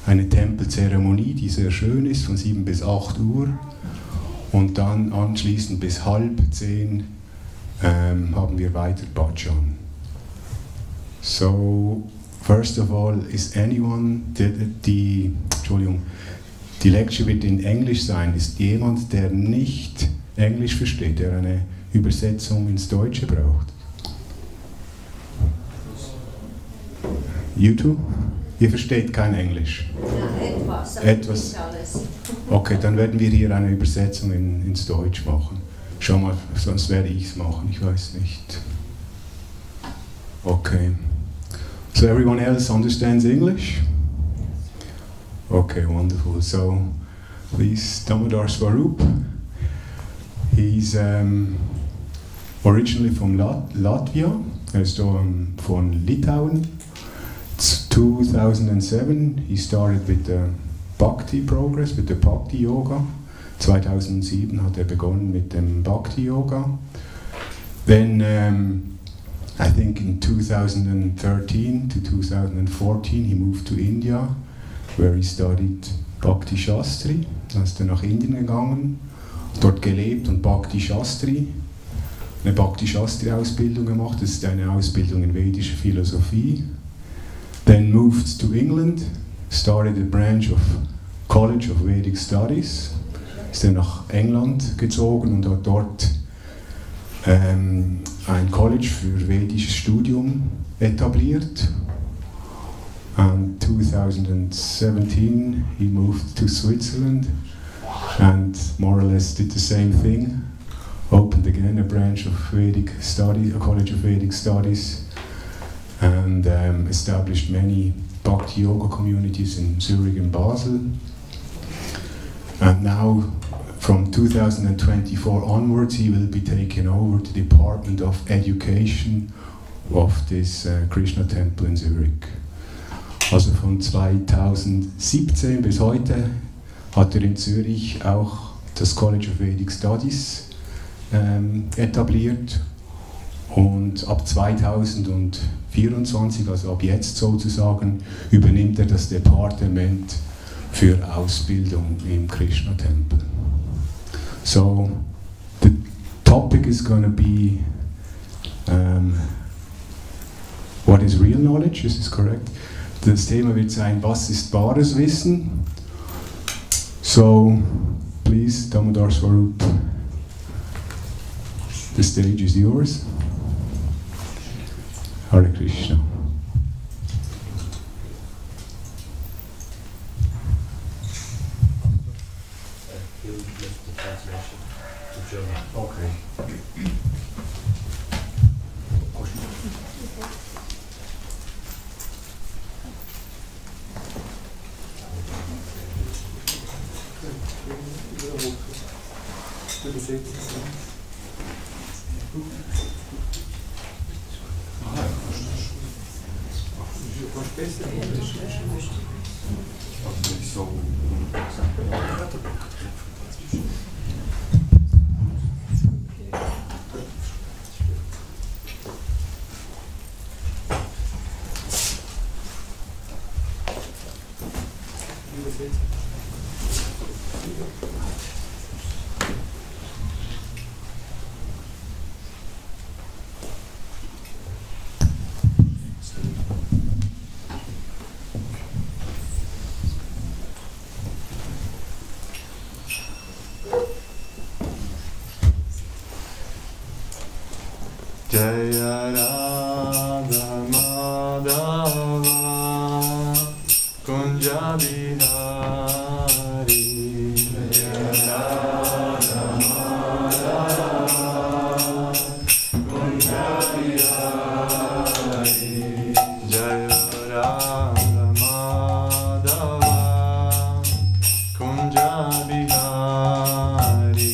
eine Tempelzeremonie, die sehr schön ist, von 7 bis 8 Uhr. Und dann anschließend bis 9:30 haben wir weiter Bhajan. So, first of all, is anyone, die Lecture wird in Englisch sein. Ist jemand, der nicht Englisch versteht, der eine Übersetzung ins Deutsche braucht? You too? Ihr versteht kein Englisch? Ja, etwas. Nicht alles. Okay, dann werden wir hier eine Übersetzung ins Deutsch machen. Schau mal, sonst werde ich es machen, ich weiß nicht. Okay. So everyone else understands English? Okay, wonderful. So, please, Damodar Svarup. He's originally from Latvia. Er ist von Litauen. 2007 he started with the Bhakti progress, with the Bhakti Yoga. 2007 hat er begonnen mit dem Bhakti Yoga. Then I think in 2013 to 2014 he moved to India, where he studied Bhakti Shastri. Dann ist er nach Indien gegangen, dort gelebt und Bhakti Shastri, eine Bhakti Shastri Ausbildung gemacht. Das ist eine Ausbildung in vedischer Philosophie. Then moved to England, started a branch of College of Vedic Studies. Ist dann nach England gezogen und hat dort ein College für vedisches Studium etabliert. And 2017 he moved to Switzerland and more or less did the same thing. Opened again a branch of Vedic studies, a College of Vedic Studies, and established many Bhakti Yoga communities in Zurich and Basel. And now, from 2024 onwards, he will be taking over the Department of Education of this Krishna Temple in Zurich. Also von 2017 bis heute hat er in Zürich auch das College of Vedic Studies etabliert. Und ab 2024, also ab jetzt sozusagen, übernimmt er das Departement für Ausbildung im Krishna-Tempel. So, the topic is going to be what is real knowledge, is this correct? Das Thema wird sein, was ist wahres Wissen? So, please, Damodar Svarup, the stage is yours. Hare Krishna. Okay. Jaya Radha Madhava Kunja Bihari Jaya Radha Madhava Kunja Bihari Jaya Radha Madhava Kunja Bihari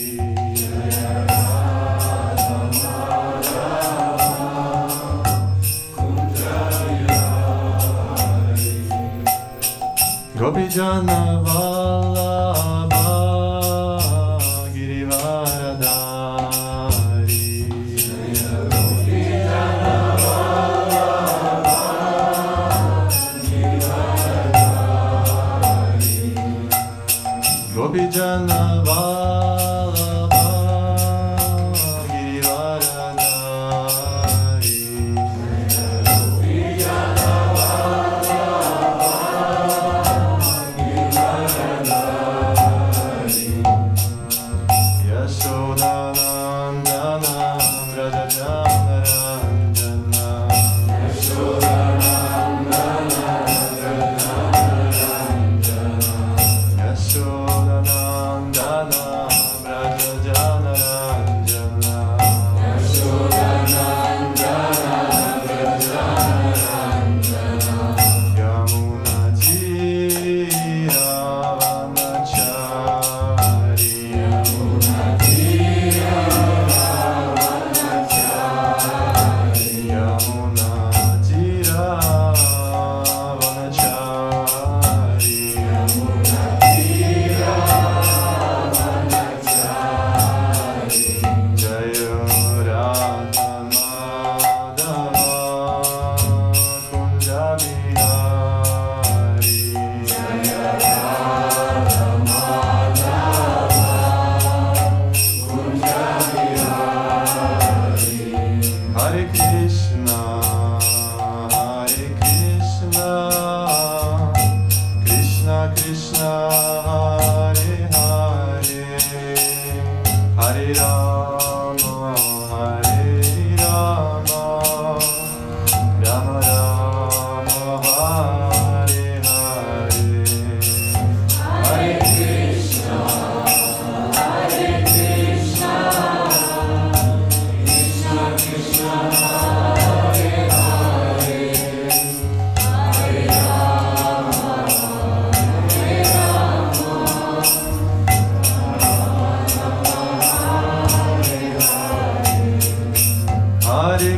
Gopijana Vallabha Girivaradari Gopijana Vallabha Girivaradari Gopijana Vallabha Girivaradari Yashodanandana Vrajajanaranjana Yashodanandana Vrajajanaranjana Hare Krishna, Krishna Krishna, Hare Hare, Hare Rama, Hare Rama, Rama Rama, Hare Hare. Hare Krishna, Krishna Krishna, Hare Hare, Hare Rama, Hare Rama, Hare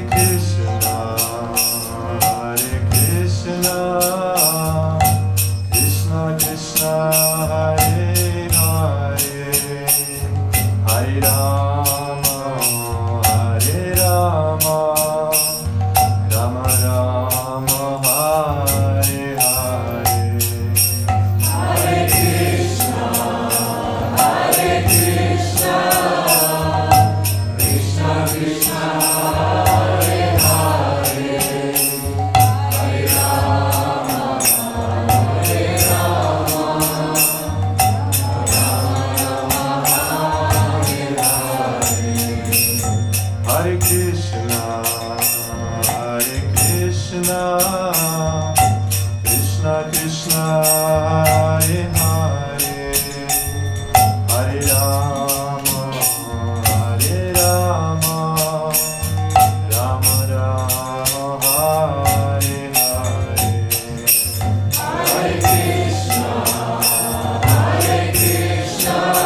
Krishna, Krishna Krishna, Hare Hare, Hare Rama, Hare Rama, Rama Rama, Hare Hare. Hare Krishna, Krishna Krishna, Hare Hare, Hare Rama, Hare Rama, Rama Rama, Hare Hare. Hare Krishna, Krishna Krishna, Hare Hare, Hare Rama, Hare Rama, Rama Rama, Hare Hare. Hare Krishna,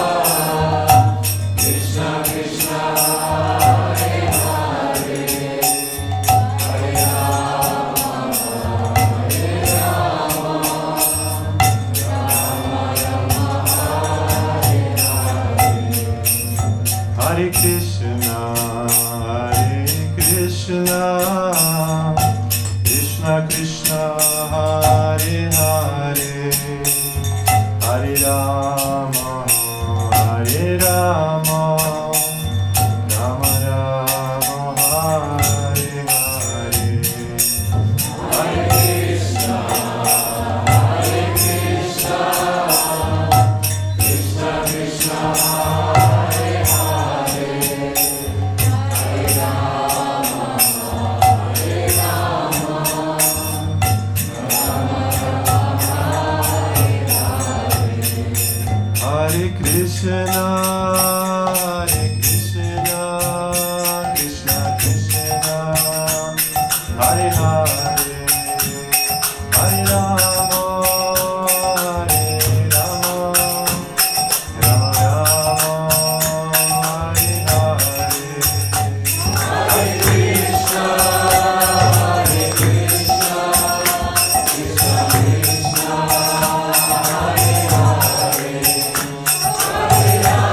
Krishna Krishna, Hare Hare, Hare Rama, Hare Rama, Rama Rama, Hare Hare. Hare Krishna, Krishna Krishna, Hare Hare, Hare Rama, Hare Rama, Rama Rama, Hare Hare. Hare Krishna, Krishna Krishna, Hare Hare, Hare Rama, Hare Rama, Rama Rama, Hare Hare. Hare Krishna, Krishna Krishna, Hare Hare, Hare Rama, Hare Rama, Rama Rama, Hare Hare. Hare Krishna, Krishna Krishna, Hare Hare, Hare Rama,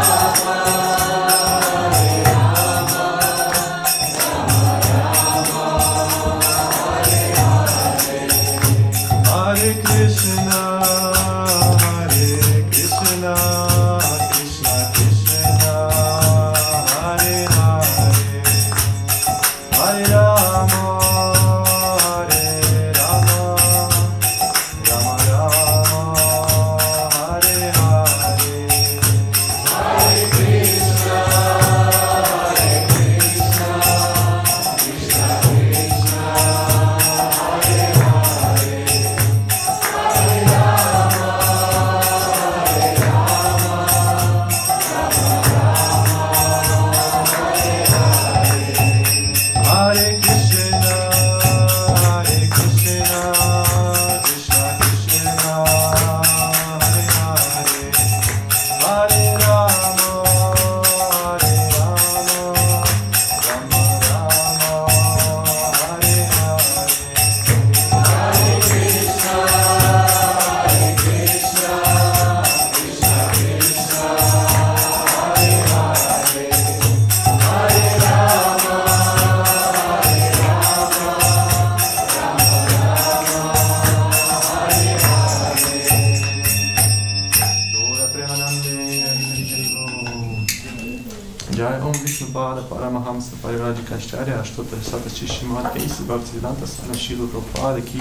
Prabhupada, Paramahamsa, Parivajikacharya, Ashtotra Satachishimad, Esi Bhaktivedanta Swami Srila Prabhupada ki,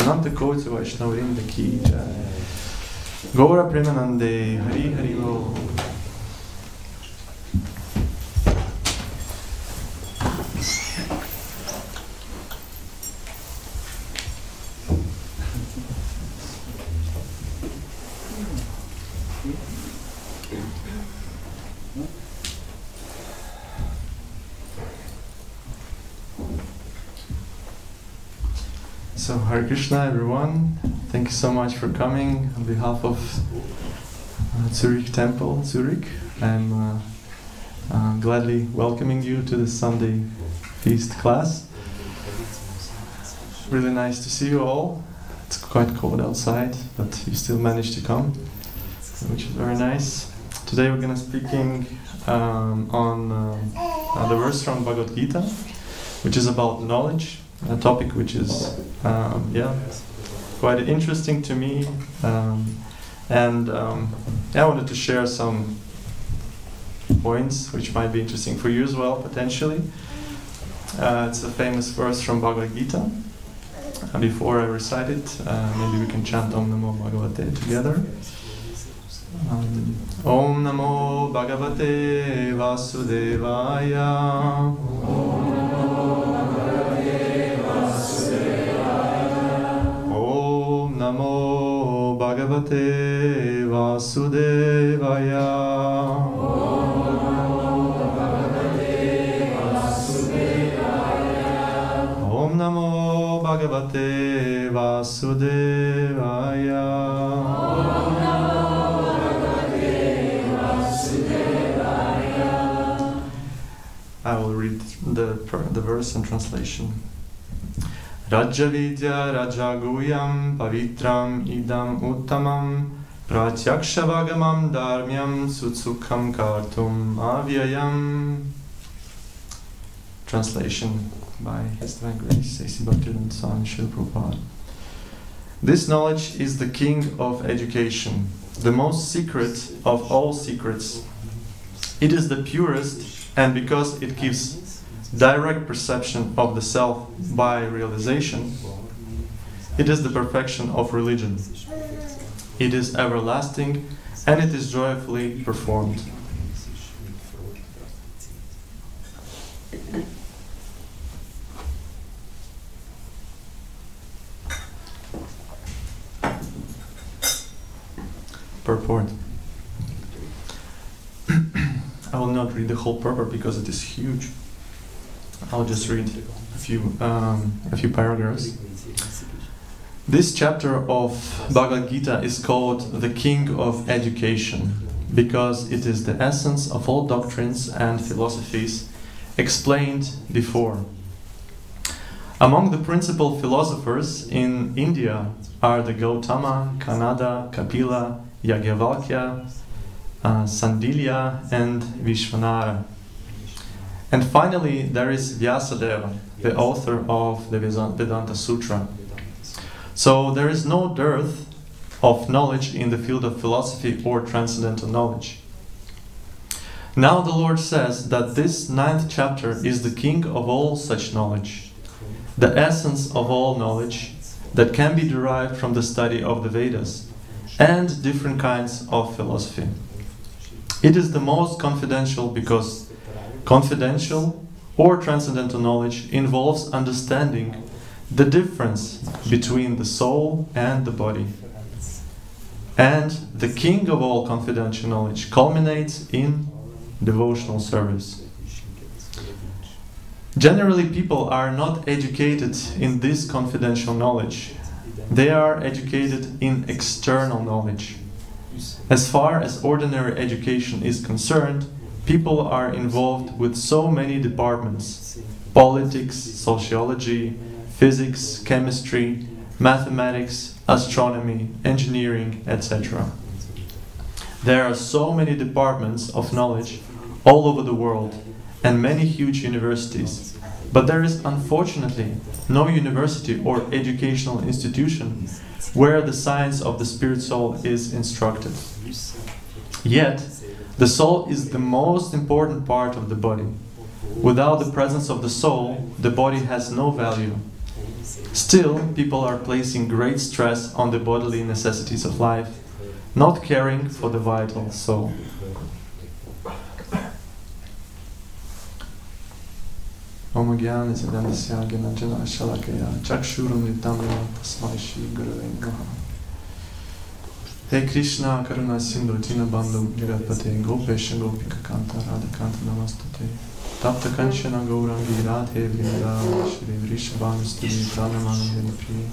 Ananta Koti Vaishnavrinda ki jai. Gaura Premanande, Hari Hari Bol. So, Hare Krishna everyone, thank you so much for coming on behalf of Zurich Temple, Zurich. I'm gladly welcoming you to the Sunday feast class. Really nice to see you all. It's quite cold outside, but you still managed to come, which is very nice. Today we're going to be speaking on the verse from Bhagavad Gita, which is about knowledge. A topic which is quite interesting to me, and I wanted to share some points which might be interesting for you as well, potentially. It's a famous verse from Bhagavad Gita. Before I recite it, maybe we can chant Om Namo Bhagavate together. Om Namo Bhagavate Vasudevaya. Namo Bhagavate Vasudevaya. Om Namo Bhagavate Vasudevaya. I will read the verse and translation. Rajavidya Rajaguyam Pavitram Idam Uttamam Pratyakshavāgamam Dharmyam Sutsukham Kartum Avyayam. Translation by His Divine Grace A.C. Bhaktivedanta Swami Srila Prabhupada. This knowledge is the king of education, the most secret of all secrets. It is the purest, and because it gives direct perception of the self by realization, it is the perfection of religion. It is everlasting, and it is joyfully performed. Purport. I will not read the whole purport because it is huge. I'll just read a few paragraphs. This chapter of Bhagavad Gita is called the King of Education because it is the essence of all doctrines and philosophies explained before. Among the principal philosophers in India are the Gautama, Kanada, Kapila, Yajnavalkya, Sandilya, and Vishwanara. And finally, there is Vyasadeva, the author of the Vedanta Sutra. So there is no dearth of knowledge in the field of philosophy or transcendental knowledge. Now the Lord says that this 9th chapter is the king of all such knowledge, the essence of all knowledge that can be derived from the study of the Vedas and different kinds of philosophy. It is the most confidential because confidential or transcendental knowledge involves understanding the difference between the soul and the body. And the king of all confidential knowledge culminates in devotional service. Generally, people are not educated in this confidential knowledge. They are educated in external knowledge. As far as ordinary education is concerned, people are involved with so many departments: politics, sociology, physics, chemistry, mathematics, astronomy, engineering, etc. There are so many departments of knowledge all over the world and many huge universities, but there is unfortunately no university or educational institution where the science of the spirit soul is instructed. Yet, The soul is the most important part of the body. Without the presence of the soul, the body has no value. Still, people are placing great stress on the bodily necessities of life, not caring for the vital soul. Om Gyana Siddhandasya Gyananjana Shalakaya Chakshuram Nitamya Tasmai Shri Gurave Namaha. Hey Krishna Karuna Sindhu Dinabandhu Jagatpate Gopesha Gopika Kanta Radhakanta Namastate Tapta Kanchana Gaurangi Radhe Vrinda Shri Vrishabhanusturi Pranamanandini Priya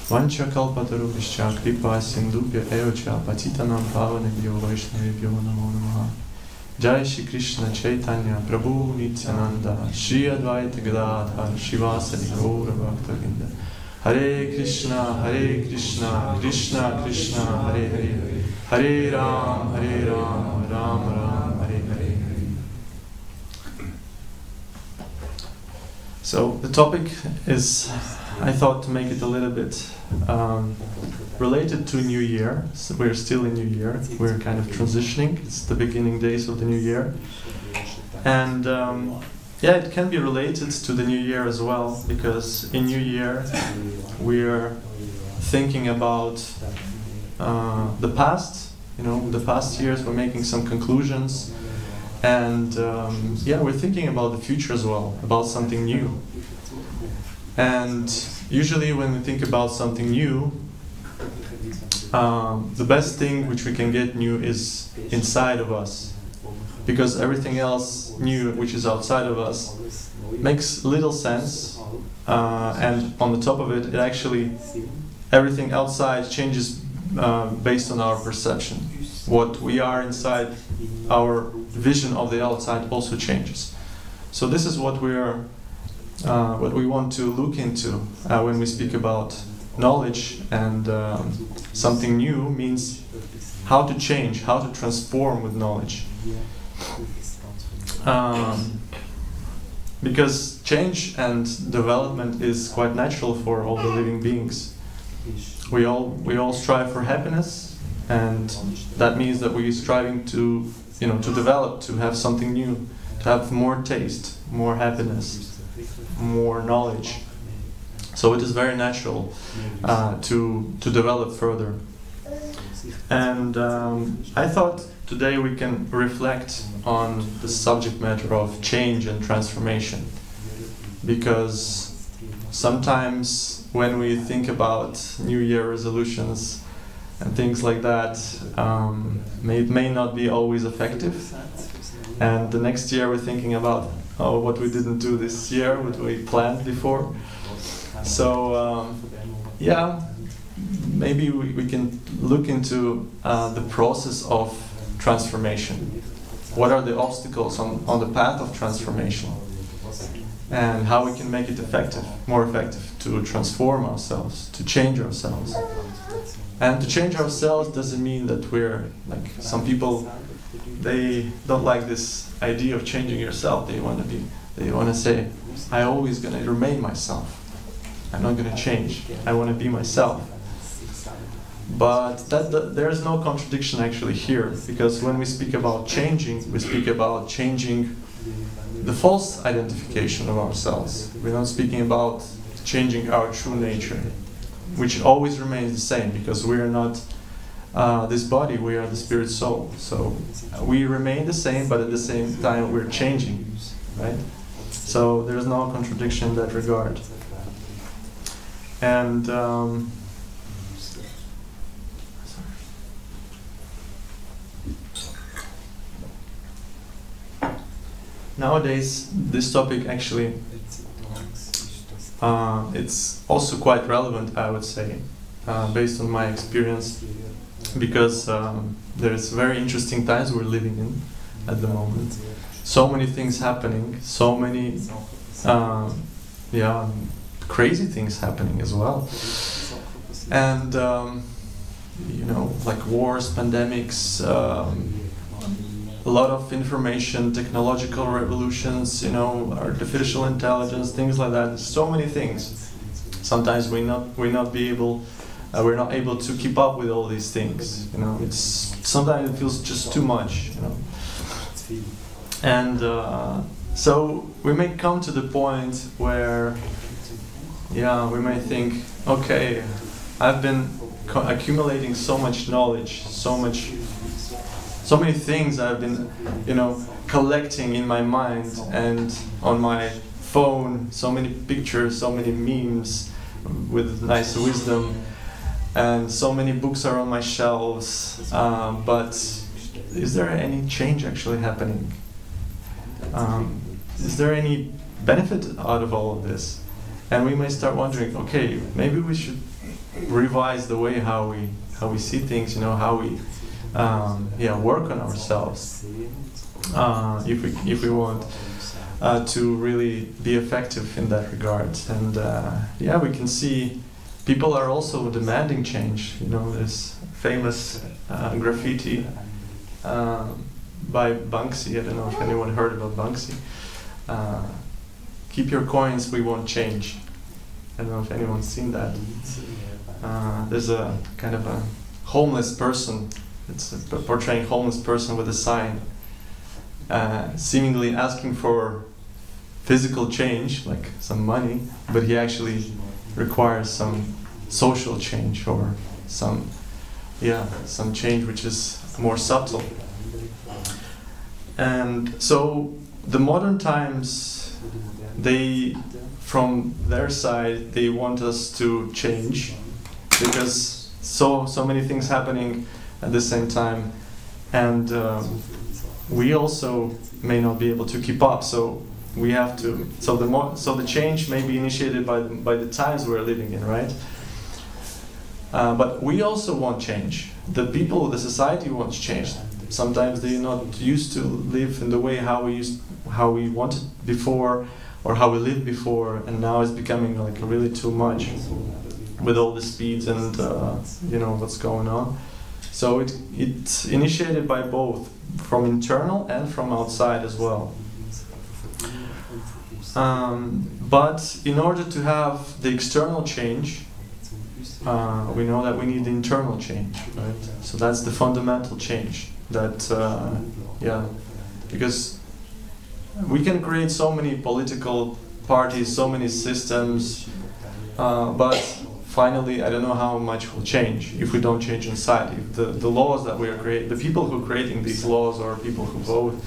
Vancha Kalpataru Vishcha Kripa Sindhupya Eocha Patitanam Pavanebhyo Vaishnavebhyo Namo Namaha. Jai Shri Krishna Chaitanya Prabhu Nityananda Shri Advaita Gadadhar Shivasadi Gaura Bhaktavinda. Hare Krishna Krishna Krishna Hare Hare Hare Ram Ram Ram Hare Hare. So the topic is, I thought to make it a little bit related to New Year. So we're still in New Year. We're kind of transitioning. It's the beginning days of the New Year. And yeah, it can be related to the New Year as well, because in New Year we're thinking about the past. You know, the past years, we're making some conclusions. And yeah, we're thinking about the future as well, about something new. And usually when we think about something new, the best thing which we can get new is inside of us. Because everything else new which is outside of us makes little sense. And on the top of it, it actually, everything outside changes based on our perception. What we are inside, our vision of the outside also changes. So this is what what we want to look into when we speak about knowledge, and something new means how to change, how to transform with knowledge. Because change and development is quite natural for all the living beings. We all strive for happiness, and that means that we're striving to develop, to have something new, to have more taste, more happiness, more knowledge. So it is very natural to develop further. And I thought today we can reflect on the subject matter of change and transformation, because sometimes when we think about New Year resolutions and things like that, it may not be always effective. And the next year we're thinking about what we didn't do this year, what we planned before. So yeah, maybe we can look into the process of transformation. What are the obstacles on the path of transformation, and how we can make it effective, more effective, to transform ourselves, to change ourselves. And to change ourselves doesn't mean that we're like some people. They don't like this idea of changing yourself. They want to say, I'm always going to remain myself. I'm not going to change. I want to be myself. But there's no contradiction actually here, because when we speak about changing, we speak about changing the false identification of ourselves. We're not speaking about changing our true nature, which always remains the same, because we are not this body, we are the spirit soul. So we remain the same, but at the same time we're changing, right? So there's no contradiction in that regard. And nowadays this topic actually it's also quite relevant, I would say, based on my experience, because there's very interesting times we're living in at the moment. So many things happening, so many crazy things happening as well. And like wars, pandemics, a lot of information, technological revolutions, artificial intelligence, things like that. So many things. Sometimes we not be able We're not able to keep up with all these things. You know, it's sometimes it feels just too much. You know, and so we may come to the point where, yeah, we may think, okay, I've been accumulating so much knowledge, so many things I've been, you know, collecting in my mind and on my phone, so many pictures, so many memes with nice wisdom, and so many books are on my shelves, but is there any change actually happening? Is there any benefit out of all of this? And we may start wondering, okay, maybe we should revise the way how we see things, you know, how we work on ourselves, if we want to really be effective in that regard. And we can see people are also demanding change. You know, this famous graffiti by Banksy. I don't know if anyone heard about Banksy. Keep your coins, we won't change. I don't know if anyone's seen that. There's a kind of a homeless person. It's portraying a homeless person with a sign, seemingly asking for physical change, like some money, but he actually requires some social change or some change which is more subtle. And so the modern times, they, from their side, they want us to change because so many things happening at the same time, and we also may not be able to keep up. So we have to. So the change may be initiated by the times we're living in, right? But we also want change. The people, the society wants change. Sometimes they're not used to live in the way how we wanted before, or how we lived before, and now it's becoming like really too much with all the speeds and what's going on. So it's initiated by both, from internal and from outside as well. But in order to have the external change, we know that we need the internal change, right? So that's the fundamental change. That because we can create so many political parties, so many systems, but finally, I don't know how much will change if we don't change inside. If the laws that we are creating, the people who are creating these laws or people who vote,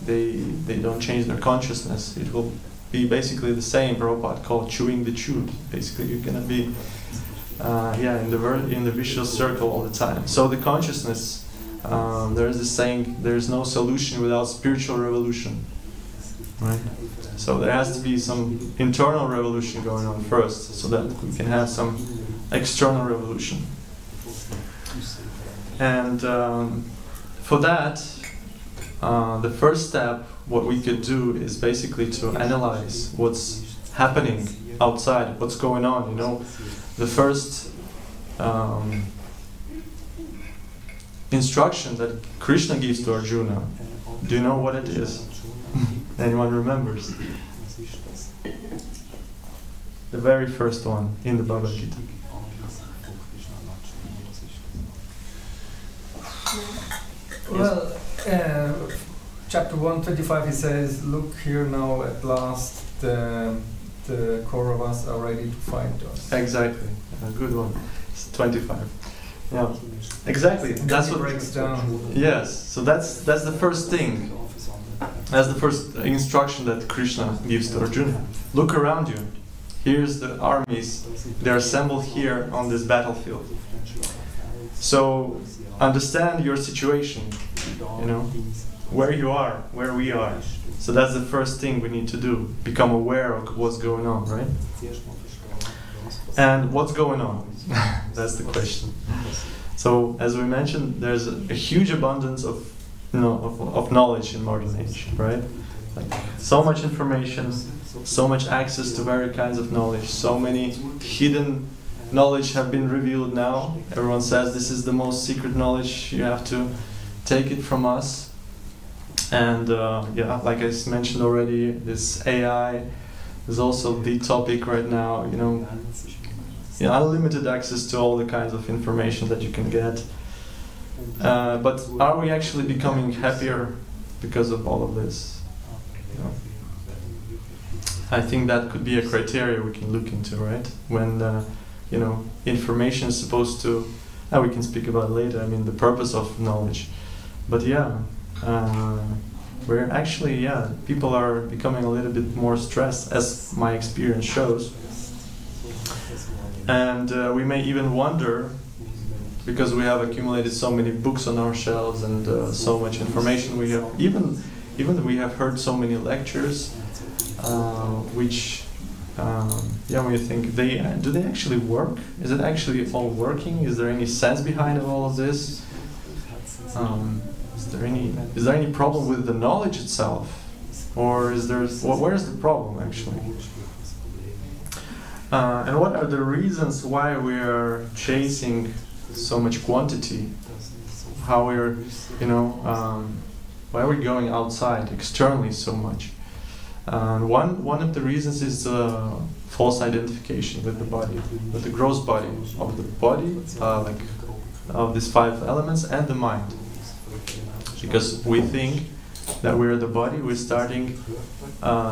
they don't change their consciousness, it will be basically the same. Prabhupada called chewing the tube. Basically, you're gonna be in the vicious circle all the time. So the consciousness, there is this saying, there is no solution without spiritual revolution, right? So there has to be some internal revolution going on first, so that we can have some external revolution. And for that, the first step, what we could do is basically to analyze what's happening outside, what's going on. You know, the first instruction that Krishna gives to Arjuna, do you know what it is? Anyone remembers? The very first one in the Bhagavad Gita. Well, chapter 125, he says, look here now, at last the Kauravas are ready to fight us. Exactly, a good one. It's 25. Yeah, exactly. That's what breaks down. Yes, so that's the first thing. That's the first instruction that Krishna gives to Arjuna. Look around you. Here's the armies. They're assembled here on this battlefield. So understand your situation. You know, where you are, where we are. So that's the first thing we need to do. Become aware of what's going on, right? And what's going on? That's the question. So, as we mentioned, there's a huge abundance of knowledge in modern age, right? Like, so much information, so much access to various kinds of knowledge, so many hidden knowledge have been revealed now. Everyone says this is the most secret knowledge, you have to take it from us. And like I mentioned already, this AI is also the topic right now. You know, unlimited access to all the kinds of information that you can get. But are we actually becoming happier because of all of this? You know? I think that could be a criteria we can look into, right? When you know, information is supposed to. We can speak about it later. I mean, the purpose of knowledge. But yeah, we're actually people are becoming a little bit more stressed, as my experience shows. And we may even wonder, because we have accumulated so many books on our shelves and so much information, we have even we have heard so many lectures, which when you think do they actually work? Is it actually all working? Is there any sense behind all of this? Is there any problem with the knowledge itself, or is there? Where's the problem actually? And what are the reasons why we are chasing so much quantity? How we're, why are we going outside externally so much? One of the reasons is false identification with the body, with the gross body of the body, of these 5 elements, and the mind. Because we think that we're the body, we're starting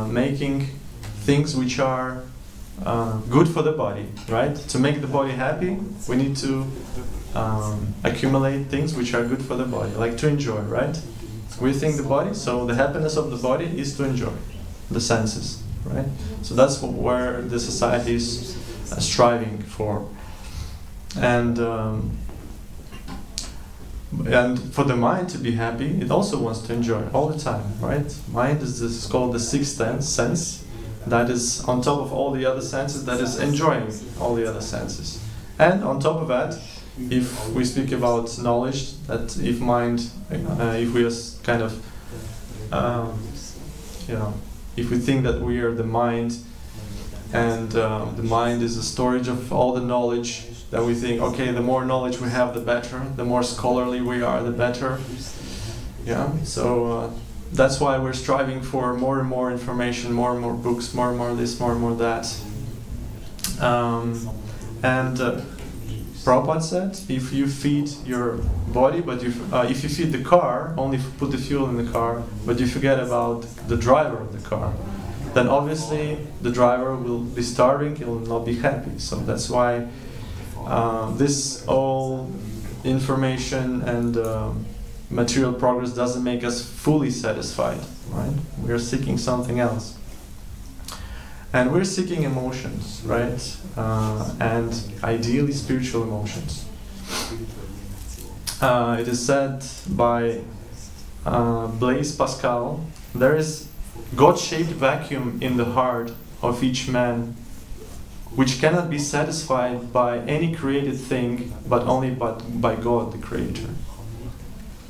making things which are good for the body, right? To make the body happy, we need to accumulate things which are good for the body, like to enjoy, right? We think the body, so the happiness of the body is to enjoy the senses, right? So that's where the society is striving for. And for the mind to be happy, it also wants to enjoy all the time, right? Mind is called the 6th sense, that is on top of all the other senses, that is enjoying all the other senses. And on top of that, if we speak about knowledge, that if mind, if we are kind of, if we think that we are the mind, and the mind is a storage of all the knowledge, that we think, okay, the more knowledge we have, the better. The more scholarly we are, the better. Yeah. So that's why we're striving for more and more information, more and more books, more and more this, more and more that. Prabhupada said, if you feed your body, but if you feed the car, only put the fuel in the car, but you forget about the driver of the car, then obviously the driver will be starving, he will not be happy. So that's why this all information and material progress doesn't make us fully satisfied, right? We're seeking something else. And we're seeking emotions, right? And ideally spiritual emotions. It is said by Blaise Pascal, there is God-shaped vacuum in the heart of each man, which cannot be satisfied by any created thing, but only by God, the Creator.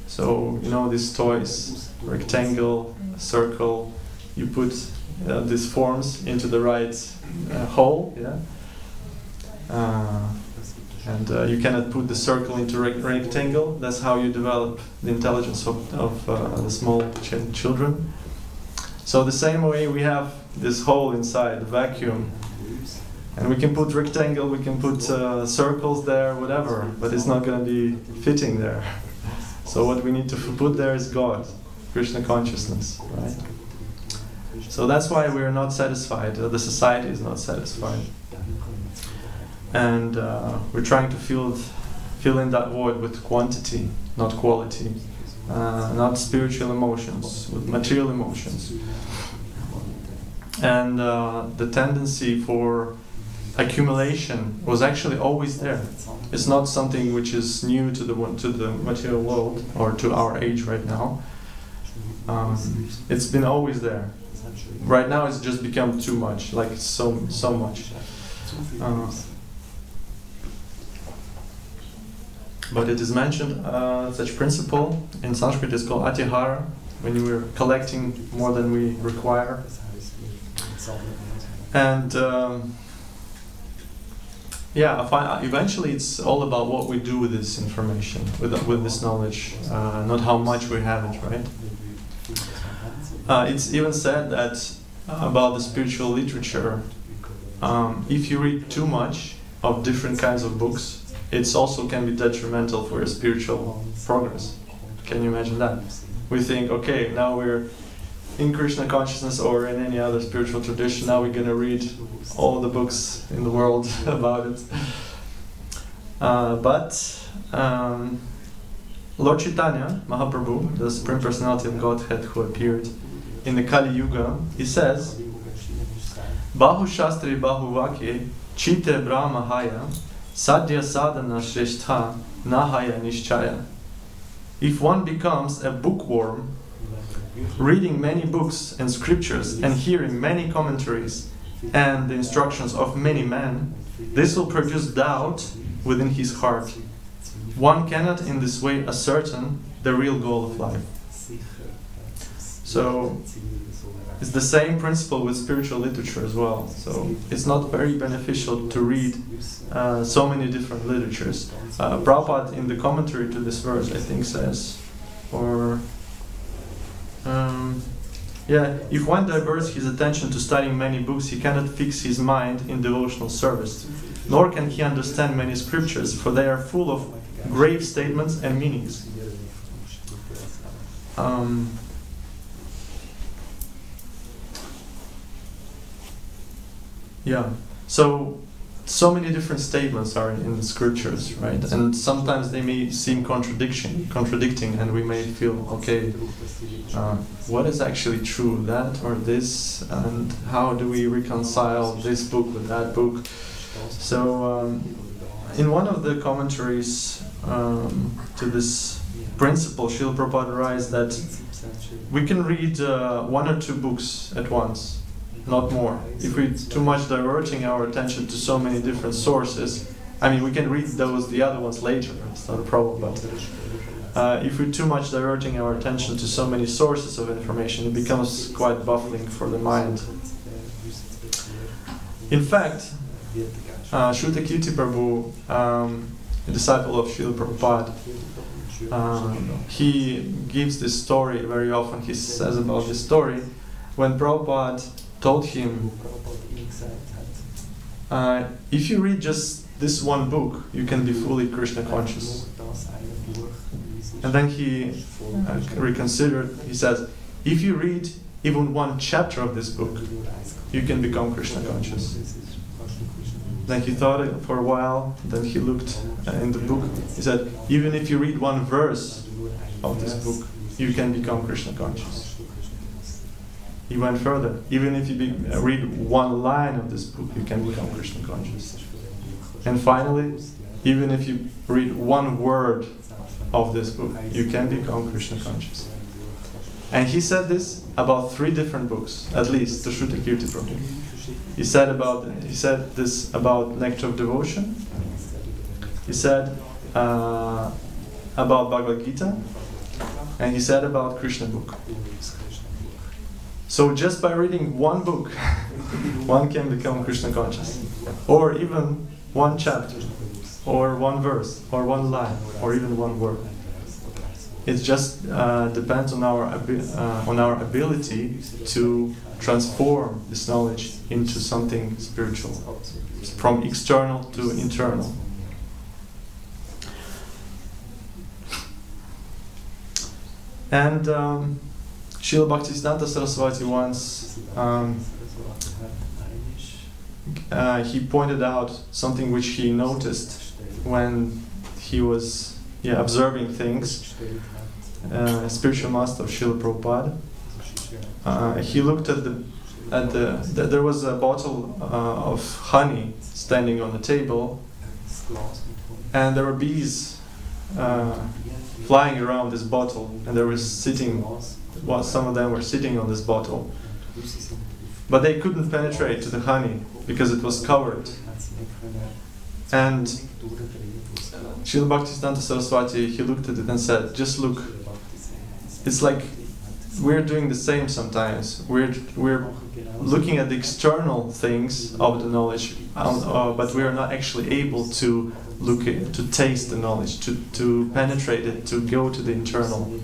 So, these toys, rectangle, circle, you put these forms into the right hole, and you cannot put the circle into rectangle. That's how you develop the intelligence of the small children. So the same way we have this hole inside, the vacuum, and we can put rectangle, we can put circles there, whatever, but it's not going to be fitting there. So what we need to put there is God, Krishna consciousness, right? So that's why we're not satisfied, the society is not satisfied. And we're trying to fill in that void with quantity, not quality, not spiritual emotions, with material emotions. And the tendency for accumulation was actually always there. It's not something which is new to the material world or to our age right now. It's been always there. Right now it's just become too much, like so much. But it is mentioned, such principle in Sanskrit is called atihara, when we're collecting more than we require. And eventually it's all about what we do with this information, with this knowledge, not how much we have it, right? It's even said that about the spiritual literature, if you read too much, of different kinds of books, it also can be detrimental for your spiritual progress. Can you imagine that? We think, okay, now we're in Krishna consciousness or in any other spiritual tradition, now we're going to read all the books in the world about it. But Lord Chaitanya, Mahaprabhu, the Supreme Personality of Godhead who appeared in the Kali Yuga, he says, Bahu Shastri Bahu Vakye Chite Brahma Haya Sadhya Sadhana Shrestha Nahaya Nishchaya. If one becomes a bookworm, reading many books and scriptures and hearing many commentaries and the instructions of many men, this will produce doubt within his heart. One cannot in this way ascertain the real goal of life. So it's the same principle with spiritual literature as well. So it's not very beneficial to read so many different literatures. Prabhupada in the commentary to this verse, I think, says, or if one diverts his attention to studying many books, he cannot fix his mind in devotional service, nor can he understand many scriptures, for they are full of grave statements and meanings. So many different statements are in the scriptures, right? And sometimes they may seem contradicting, and we may feel, okay, what is actually true, that or this, and how do we reconcile this book with that book? So, in one of the commentaries to this principle, Srila Prabhupada writes that we can read 1 or 2 books at once, not more. If we're too much diverting our attention to so many different sources, I mean, we can read the other ones later, it's not a problem, but if we're too much diverting our attention to so many sources of information, it becomes quite baffling for the mind. In fact, Shruta Kirti Prabhu, a disciple of Srila Prabhupada, he gives this story very often. He says about this story when Prabhupada told him, if you read just this one book, you can be fully Krishna conscious. And then he reconsidered, he says, if you read even one chapter of this book, you can become Krishna conscious. Then he thought it for a while, then he looked in the book, he said, even if you read one verse of this book, you can become Krishna conscious. He went further. Even if you read one line of this book, you can become Krishna conscious. And finally, even if you read one word of this book, you can become Krishna conscious. And he said this about 3 different books, at least, to Shruta Kirti Prabhu. He said this about Nectar of Devotion. He said about Bhagavad Gita, and he said about Krishna book. So just by reading one book, one can become Krishna conscious. Or even one chapter, or one verse, or one line, or even one word. It just depends on our ability to transform this knowledge into something spiritual, from external to internal. And Srila Bhaktisiddhanta Saraswati once he pointed out something which he noticed when he was observing things. Spiritual master of Srila Prabhupada. He looked at there was a bottle of honey standing on the table, and there were bees flying around this bottle, and they were sitting. Well, some of them were sitting on this bottle, but they couldn't penetrate to the honey because it was covered. And Srila Bhaktisiddhanta Saraswati, he looked at it and said, just look, it's like we're doing the same sometimes. We're looking at the external things of the knowledge, but we are not actually able to to taste the knowledge, to penetrate it, to go to the internal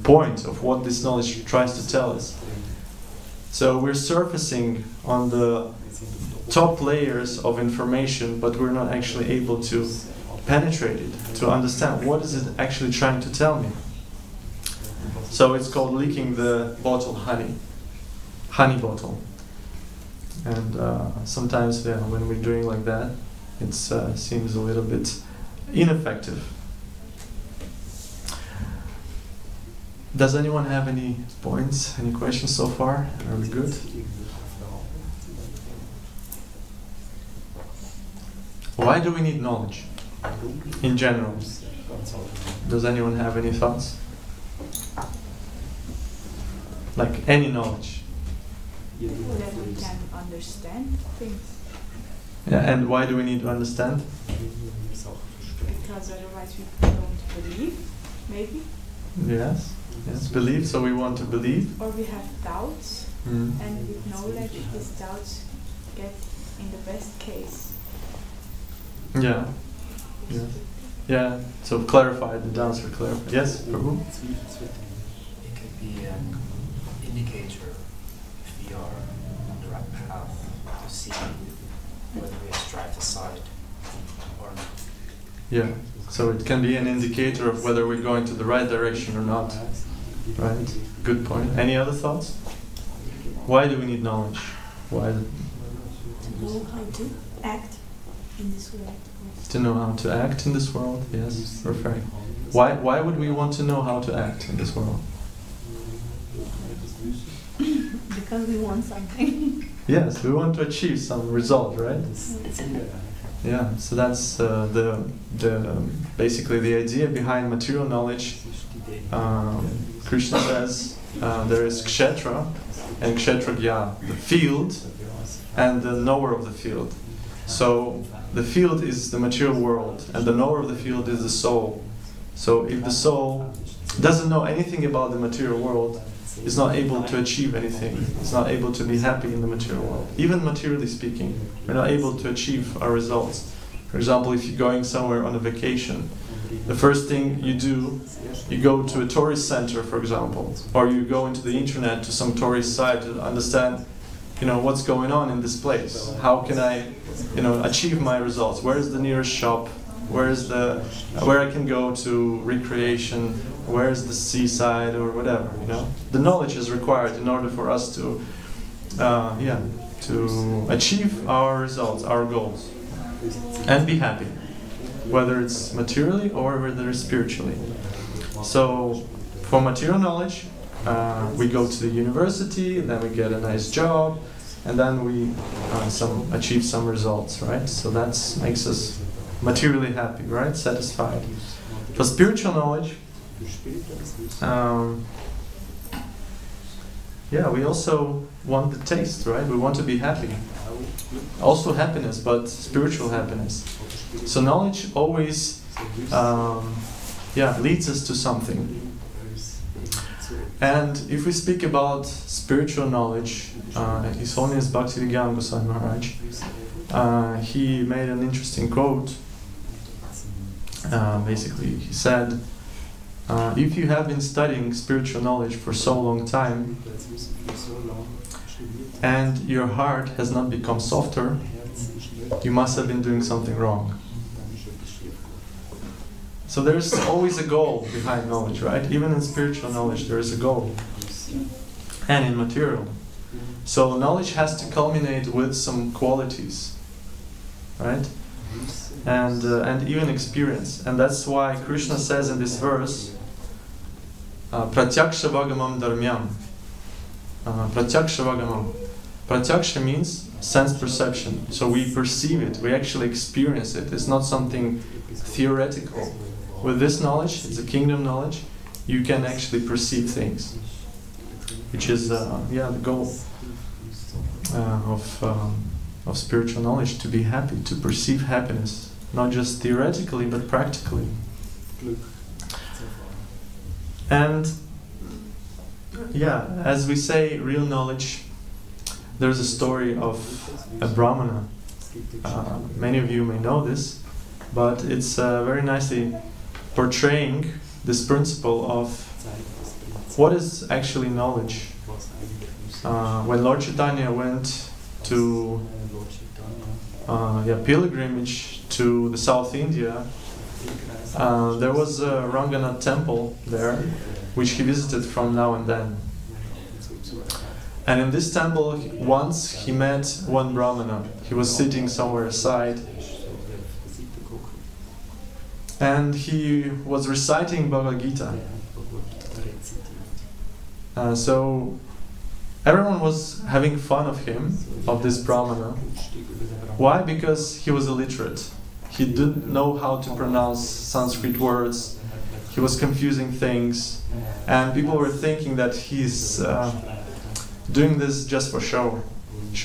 point of what this knowledge tries to tell us. So we're surfacing on the top layers of information, but we're not actually able to penetrate it, to understand what is it actually trying to tell me. So it's called leaking the bottle honey bottle. And sometimes, yeah, when we're doing like that, it seems a little bit ineffective. Does anyone have any points, any questions so far? Are we good? Why do we need knowledge in general? Does anyone have any thoughts? Like any knowledge? That we can understand things. Yeah, and why do we need to understand? Because otherwise we don't believe, maybe. Yes, believe, so we want to believe. Or we have doubts, Mm. and with knowledge these doubts get in the best case. Yeah. Yeah, so clarify, the doubts are clarified. Yes, Prabhu? It could be an indicator if we are on the right path to see whether we have strived aside or not. Yeah, so it can be an indicator of whether we're going to the right direction or not. Right? Good point. Any other thoughts? Why do we need knowledge? Why? To know how to act in this world. To know how to act in this world? Yes, perfect. Why would we want to know how to act in this world? Because we want something. Yes, we want to achieve some result, right? Yeah, so that's the basically the idea behind material knowledge. Krishna says there is kshetra and kshetragya, the field, and the knower of the field. So the field is the material world, and the knower of the field is the soul. So if the soul doesn't know anything about the material world, is not able to achieve anything, is not able to be happy in the material world. Even materially speaking, we're not able to achieve our results. For example, if you're going somewhere on a vacation, the first thing you do, you go to a tourist center, for example, or you go into the internet to some tourist site to understand, what's going on in this place. How can I, achieve my results? Where is the nearest shop? Where I can go to recreation? Where is the seaside or whatever? The knowledge is required in order for us to achieve our results, our goals, and be happy, whether it's materially or whether it's spiritually. So, for material knowledge, we go to the university, then we get a nice job, and then we achieve some results, right? So that makes us materially happy, right? Satisfied. For spiritual knowledge, we also want the taste, right? We want to be happy. Also happiness, but spiritual happiness. So knowledge always leads us to something. And if we speak about spiritual knowledge, His Holiness Bhaktivedanta Goswami Maharaj, he made an interesting quote. Basically, he said, if you have been studying spiritual knowledge for so long time, and your heart has not become softer, you must have been doing something wrong. So there's always a goal behind knowledge, right? Even in spiritual knowledge, there is a goal. And in material. So knowledge has to culminate with some qualities, right? And even experience. And that's why Krishna says in this verse, Pratyaksha Vagamam Dharmyam. Pratyaksha Vagamam. Pratyaksha means sense perception. So we perceive it, we actually experience it. It's not something theoretical. With this knowledge, it's a kingdom knowledge, you can actually perceive things. Which is the goal of spiritual knowledge, to be happy, to perceive happiness, not just theoretically but practically. And as we say, real knowledge, there's a story of a Brahmana. Many of you may know this, but it's very nicely portraying this principle of what is actually knowledge. When Lord Chaitanya went to pilgrimage to the South India, there was a Ranganath temple there, which he visited from now and then. And in this temple, once he met one Brahmana. He was sitting somewhere aside, and he was reciting Bhagavad Gita. So everyone was having fun of him, of this Brahmana. Why? Because he was illiterate. He didn't know how to pronounce Sanskrit words. He was confusing things, and people were thinking that he's doing this just for show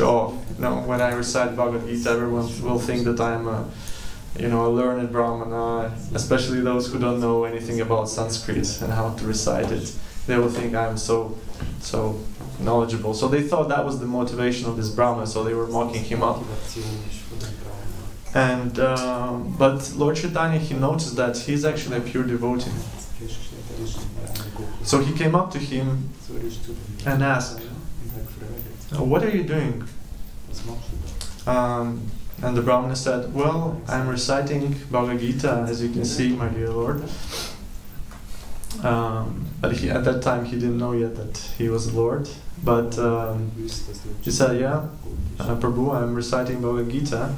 off. You know, when I recite Bhagavad Gita, everyone will think that I'm a learned Brahmana, especially those who don't know anything about Sanskrit and how to recite it. They will think I'm so knowledgeable. So they thought that was the motivation of this Brahmana, so they were mocking him up. And but Lord Chaitanya, he noticed that he's actually a pure devotee. So he came up to him and asked, "What are you doing?" And the Brahmana said, "Well, I'm reciting Bhagavad Gita, as you can see, my dear Lord." But at that time he didn't know yet that he was the Lord. But he said, "Yeah, Prabhu, I'm reciting Bhagavad Gita."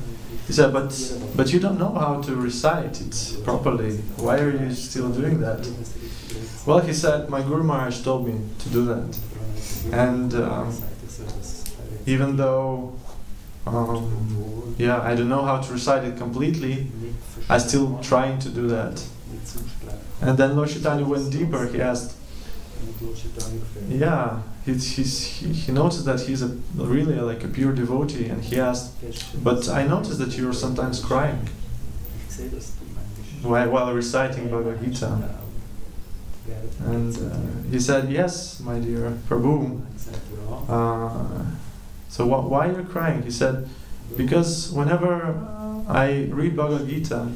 He said, but you don't know how to recite it properly. Why are you still doing that? Well, he said, "My Guru Maharaj told me to do that. And even though I don't know how to recite it completely, I'm still trying to do that." And then Lord Chaitanya went deeper. He asked, he noticed that he's really like a pure devotee, and he asked, "But I noticed that you're sometimes crying while reciting Bhagavad Gita." And he said, "Yes, my dear Prabhu. So why are you crying?" He said, "Because whenever I read Bhagavad Gita,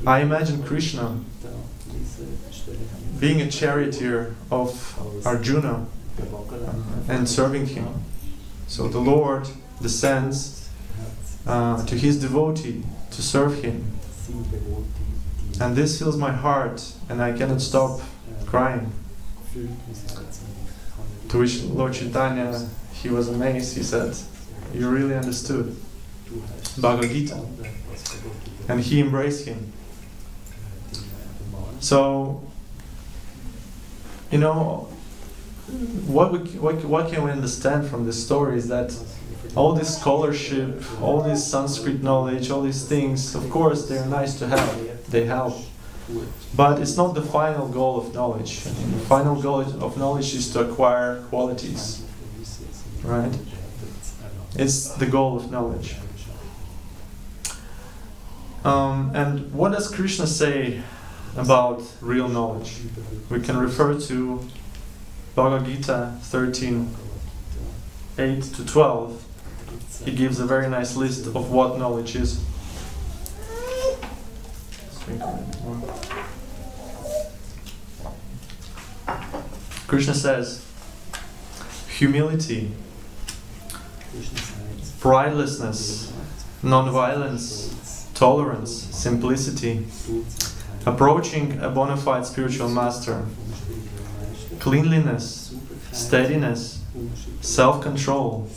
I imagine Krishna being a charioteer of Arjuna and serving him. So the Lord descends to his devotee to serve him. And this fills my heart, and I cannot stop crying." To which Lord Chaitanya, he was amazed. He said, "You really understood Bhagavad Gita." And he embraced him. So, what can we understand from this story is that all this scholarship, all this Sanskrit knowledge, all these things, of course, they're nice to have. They help. But it's not the final goal of knowledge. The final goal of knowledge is to acquire qualities. Right? It's the goal of knowledge. And what does Krishna say about real knowledge? We can refer to Bhagavad Gita 13:8-12. He gives a very nice list of what knowledge is. Krishna says, humility, pridelessness, non-violence, tolerance, simplicity, approaching a bona fide spiritual master, cleanliness, steadiness, self-control,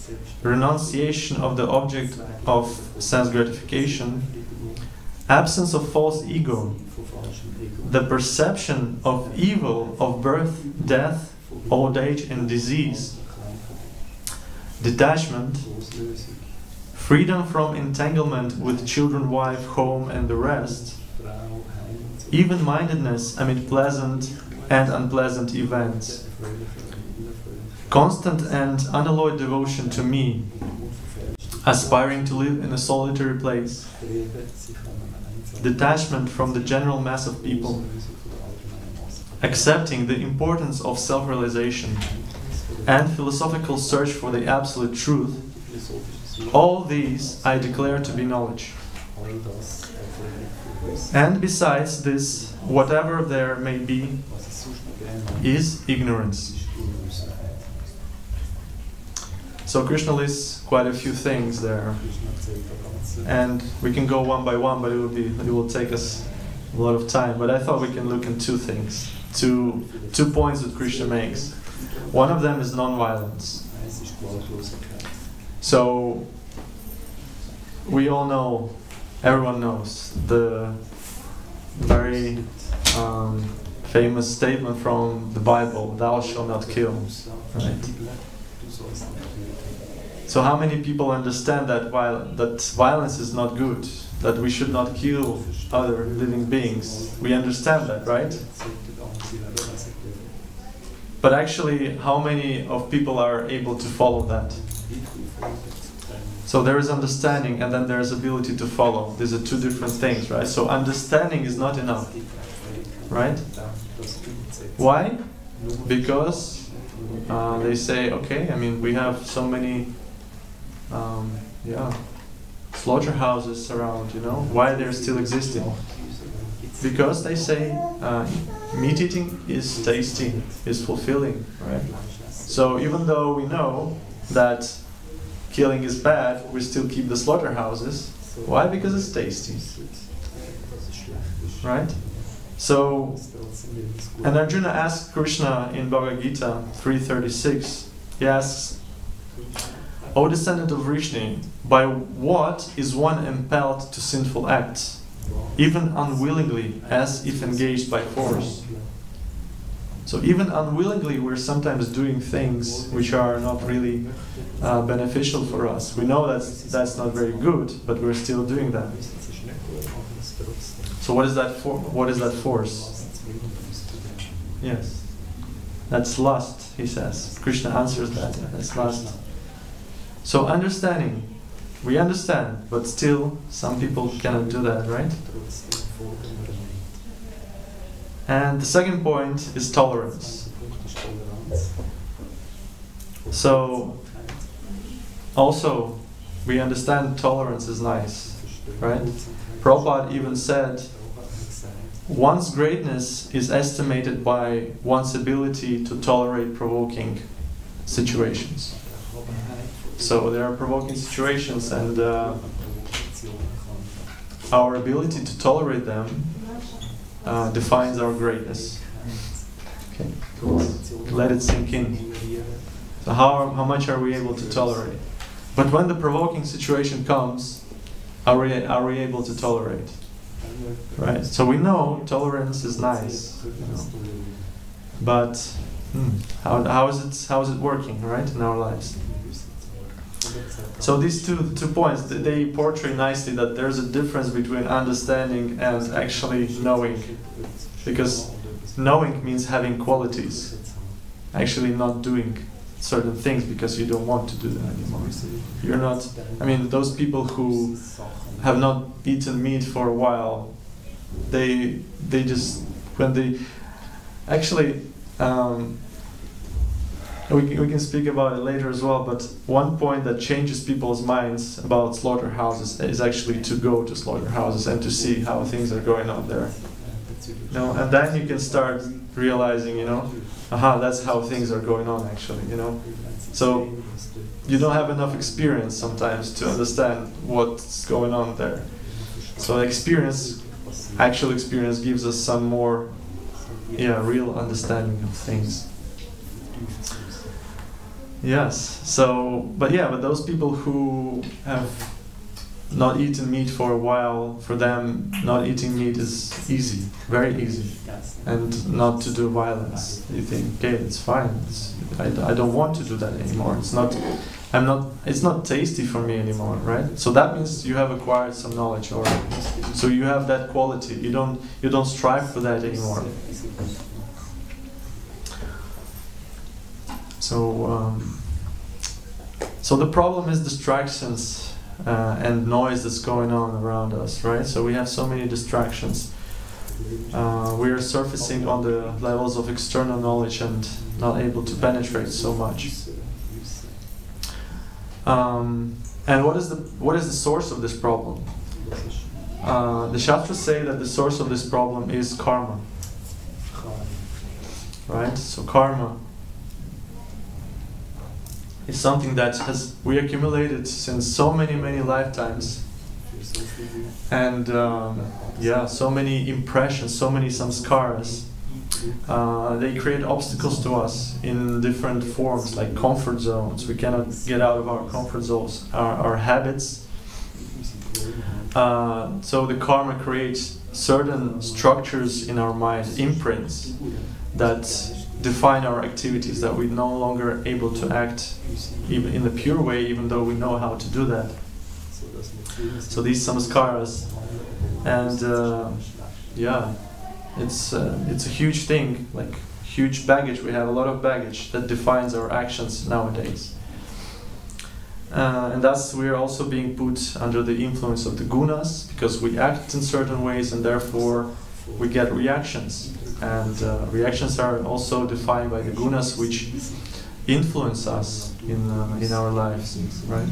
renunciation of the object of sense gratification, absence of false ego, the perception of evil of birth, death, old age and disease, detachment, freedom from entanglement with children, wife, home and the rest, even-mindedness amid pleasant and unpleasant events, constant and unalloyed devotion to me, aspiring to live in a solitary place, detachment from the general mass of people, accepting the importance of self-realization, and philosophical search for the absolute truth. All these I declare to be knowledge. And besides this, whatever there may be, is ignorance. So Krishna lists quite a few things there, and we can go one by one, but it will take us a lot of time. But I thought we can look at two things, two points that Krishna makes. One of them is non-violence. So we all know, everyone knows the very famous statement from the Bible: "Thou shalt not kill." Right? So how many people understand that violence is not good, that we should not kill other living beings? We understand that, right? But actually, how many of people are able to follow that? So there is understanding, and then there is ability to follow. These are two different things, right? So understanding is not enough, right? Why? Because they say, okay, I mean, we have so many slaughterhouses around, you know, why they're still existing? Because they say meat eating is tasty, is fulfilling, right? So even though we know that killing is bad, we still keep the slaughterhouses. Why? Because it's tasty, right? So, and Arjuna asks Krishna in Bhagavad Gita 3:36, he asks, "O descendant of Vrishni, by what is one impelled to sinful acts, even unwillingly, as if engaged by force?" So even unwillingly, we're sometimes doing things which are not really beneficial for us. We know that's not very good, but we're still doing that. So what is that for? What is that force? Yes, that's lust, he says. Krishna answers that. That's lust. So understanding, we understand, but still some people cannot do that, right? And the second point is tolerance. So also we understand tolerance is nice, right? Prabhupada even said, one's greatness is estimated by one's ability to tolerate provoking situations. So there are provoking situations, and our ability to tolerate them defines our greatness. Okay, let it sink in. So how much are we able to tolerate? But when the provoking situation comes, are we able to tolerate? Right. So we know tolerance is nice, you know. But how is it working, right, in our lives? So these two points, they portray nicely that there's a difference between understanding and actually knowing. Because knowing means having qualities, actually not doing certain things because you don't want to do them anymore. You're not, I mean, those people who have not eaten meat for a while, they just, when they, actually, we can speak about it later as well, but one point that changes people's minds about slaughterhouses is actually to go to slaughterhouses and to see how things are going on there. You know, and then you can start realizing, you know, that's how things are going on actually, you know. So you don't have enough experience sometimes to understand what's going on there. So actual experience gives us some more, real understanding of things. Yes, so, but those people who have not eaten meat for a while, for them, not eating meat is easy, very easy. And not to do violence. You think, okay, it's fine. I don't want to do that anymore. It's not tasty for me anymore, right? So that means you have acquired some knowledge already. So you have that quality. You don't strive for that anymore. So the problem is distractions and noise that's going on around us, right? So we have so many distractions. We are surfacing on the levels of external knowledge and not able to penetrate so much. And what is the source of this problem? The Shastras say that the source of this problem is karma. Right? So karma. is something that we accumulated since so many lifetimes, and so many impressions, so many samskaras. They create obstacles to us in different forms, like comfort zones. We cannot get out of our comfort zones, our habits. So the karma creates certain structures in our mind, imprints, that define our activities, that we're no longer able to act even in the pure way, even though we know how to do that. So these samskaras, and it's a huge thing, like huge baggage. We have a lot of baggage that defines our actions nowadays. And thus we are also being put under the influence of the gunas, because we act in certain ways and therefore we get reactions. And reactions are also defined by the gunas, which influence us in our lives, right?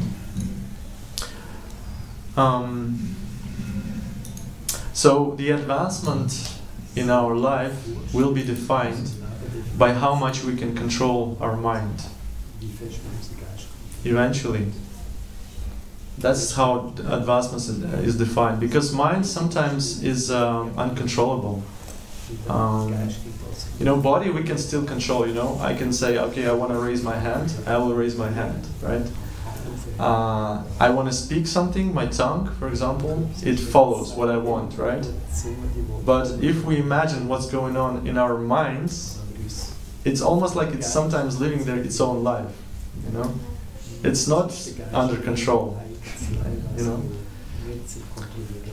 So the advancement in our life will be defined by how much we can control our mind. Eventually. That's how advancement is defined, because mind sometimes is uncontrollable. Body we can still control. I can say, okay, I want to raise my hand, I will raise my hand, right? I want to speak something, my tongue, for example, it follows what I want, right? But if we imagine what's going on in our minds, it's almost like it's sometimes living its own life, It's not under control,